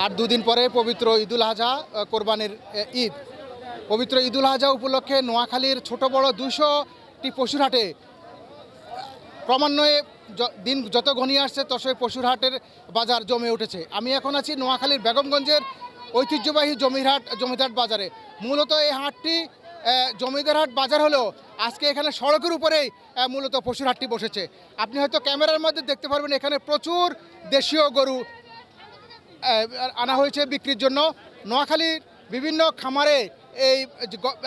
আর দুদিন পরে পবিত্র ঈদুল আজহা, কোরবানির ঈদ। পবিত্র ঈদুল আজহা উপলক্ষে নোয়াখালীর ছোট বড় 200টি পশুর হাটে ক্রমান্বয়ে দিন যত ঘনিয়ে আসছে ততই পশুর হাটের বাজার জমে উঠেছে। আমি এখন আছি নোয়াখালীর বেগমগঞ্জের ঐতিহ্যবাহী জমিদার বাজারে। মূলত এই হাটটি জমিদার হাট বাজার হলেও আজকে এখানে সড়কের উপরেই মূলত পশুর হাটটি বসেছে। আপনি হয়তো ক্যামেরার মধ্যে দেখতে পারবেন এখানে প্রচুর দেশীয় গরু আনা হয়েছে বিক্রির জন্য। নোয়াখালীর বিভিন্ন খামারে এই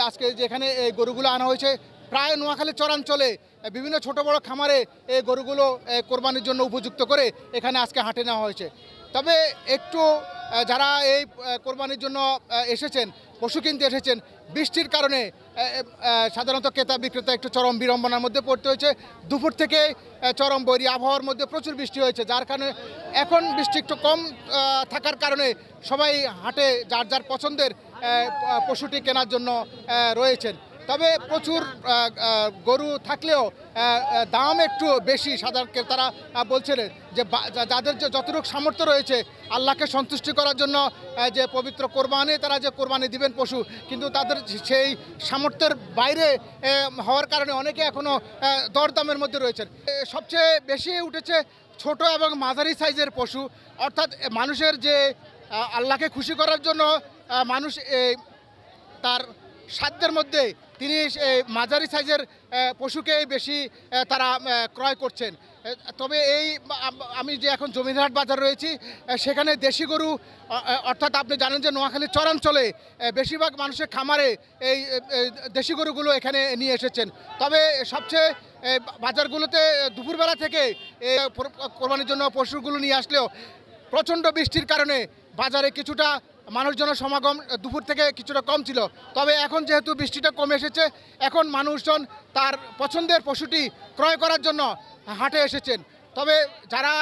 আজকে যেখানে এই গরুগুলো আনা হয়েছে, প্রায় নোয়াখালী চরাঞ্চলে বিভিন্ন ছোট বড় খামারে এই গরুগুলো কোরবানির জন্য উপযুক্ত করে এখানে আজকে হাটে নেওয়া হয়েছে। তবে একটু যারা এই কোরবানির জন্য এসেছেন, পশু কিনতে এসেছেন, বৃষ্টির কারণে সাধারণত ক্রেতা বিক্রেতা একটু চরম বিড়ম্বনার মধ্যে পড়তে হয়েছে। দুপুর থেকে চরম বৈরী আবহাওয়ার মধ্যে প্রচুর বৃষ্টি হয়েছে, যার কারণে এখন বৃষ্টি একটু কম থাকার কারণে সবাই হাটে যার যার পছন্দের পশুটি কেনার জন্য রয়েছেন। তবে প্রচুর গরু থাকলেও দাম একটু বেশি। সাধারণ ক্রেতারা বলছেন যে যাদের যে যতটুকু সামর্থ্য রয়েছে আল্লাহকে সন্তুষ্টি করার জন্য যে পবিত্র কোরবানি, তারা যে কোরবানি দিবেন পশু, কিন্তু তাদের সেই সামর্থ্যের বাইরে হওয়ার কারণে অনেকে এখনও দরদামের মধ্যে রয়েছেন। সবচেয়ে বেশি উঠেছে ছোট এবং মাঝারি সাইজের পশু, অর্থাৎ মানুষের যে আল্লাহকে খুশি করার জন্য মানুষ তার সাধ্যের মধ্যে তিনি মাঝারি সাইজের পশুকে বেশি তারা ক্রয় করছেন। তবে আমি যে এখন জমিদারহাট বাজার রয়েছি, সেখানে দেশি গরু, অর্থাৎ আপনি জানেন যে নোয়াখালীর চরাঞ্চলে বেশিরভাগ মানুষের খামারে এই দেশি গরুগুলো এখানে নিয়ে এসেছেন। তবে সবচেয়ে বাজারগুলোতে দুপুরবেলা থেকে কোরবানির জন্য পশুগুলো নিয়ে আসলেও প্রচণ্ড বৃষ্টির কারণে বাজারে কিছুটা মানুষজনের সমাগম দুপুর থেকে কিছুটা কম ছিল। তবে এখন যেহেতু বৃষ্টিটা কমে এসেছে, এখন মানুষজন তার পছন্দের পশুটি ক্রয় করার জন্য হাটে এসেছেন। তবে যারা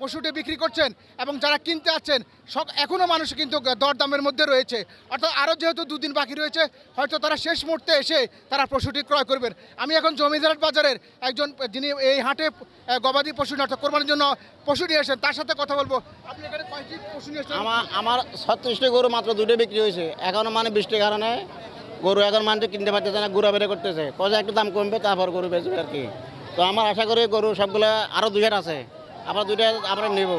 পশুটি বিক্রি করছেন এবং যারা কিনতে আসছেন, এখনও মানুষ কিন্তু দরদামের মধ্যে রয়েছে। অর্থাৎ আরও যেহেতু দুদিন বাকি রয়েছে, হয়তো তারা শেষ মুহূর্তে এসে তারা পশুটি ক্রয় করবেন। আমি এখন জমিদারহাট বাজারের একজন, যিনি এই হাটে গবাদি পশু অর্থাৎ কোরবানির জন্য পশু নিয়ে এসেছেন, তার সাথে কথা বলবো। আপনি এখানে কয়টি পশু নিয়ে এসেছেন? আমার 36টি গরু মাত্র 2টো বিক্রি হয়েছে। এখনও বৃষ্টির কারণে গরু এখন মানুষ কিনতে পারতেছে না, ঘুরা বেড়ে করতেছে। কোথায় একটু দাম কমবে তারপর গরু বেচবে আর কি। তো আমার আশা করি গরু সবগুলো আরও 2 আছে, আবার 2 আমরা নেব।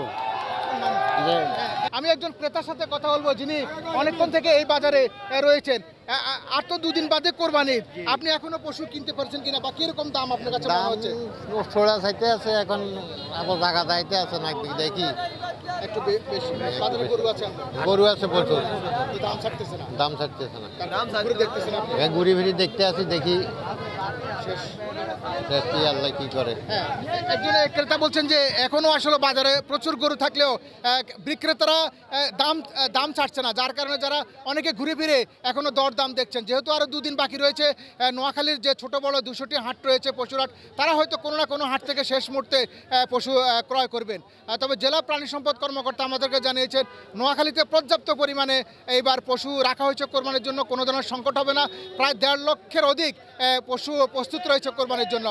আমি একজন ক্রেতার সাথে কথা বলবো যিনি অনেকক্ষণ থেকে এই বাজারে রয়েছেন। আর তো 2 দিন বাদে কোরবানি, আপনি এখনো পশু কিনতে পারছেন কিনা বা কিরকম দাম আপনার কাছে মনে হচ্ছে? ছোড়া চাইতে আছে, এখন আবার জায়গা যাইতে আছে না, দেখি একটু বেশি বাজারে গরু আছে, গরু আছে প্রচুর, দাম ছাড়তেছে না, দাম ছাড়তেছে না। ঘুরে দেখতেছেন আপনি? ঘুরি ফিরি দেখতে আছি, দেখি শেষ কি আল্লাহ কি করে। হ্যাঁ, একজন ক্রেতা বলছেন যে এখনো আসলে বাজারে প্রচুর গরু থাকলেও বিক্রেতারা দাম ছাড়ছে না, যার কারণে যারা অনেকে ঘুরে ফিরে এখনো দরদাম দেখছেন। যেহেতু আরও 2 দিন বাকি রয়েছে, নোয়াখালীর যে ছোট বড় 200টি হাট রয়েছে পশুর হাট, তারা হয়তো কোনো না কোনো হাট থেকে শেষ মুহূর্তে পশু ক্রয় করবেন। তবে জেলা প্রাণী সম্পদ কর্মকর্তা আমাদেরকে জানিয়েছেন নোয়াখালীতে পর্যাপ্ত পরিমাণে এইবার পশু রাখা হয়েছে কোরবানির জন্য, কোনো ধরনের সংকট হবে না। প্রায় 1.5 লক্ষের অধিক পশু প্রস্তুত রয়েছে কোরবানির জন্য।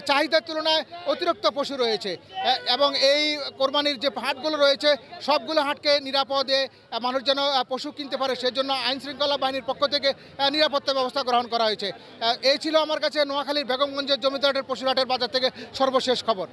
চাহিদার তুলনায় অতিরিক্ত পশু রয়েছে এবং এই কোরবানির যে হাটগুলো রয়েছে সবগুলো হাটকে নিরাপদে মানুষ যেন পশু কিনতে পারে, সেজন্য আইন শৃঙ্খলা বাহিনীর পক্ষ থেকে নিরাপত্তা ব্যবস্থা গ্রহণ করা হয়েছে। এই ছিল আমার কাছে নোয়াখালীর বেগমগঞ্জের জমিদারহাটের পশুর হাটের বাজার থেকে সর্বশেষ খবর।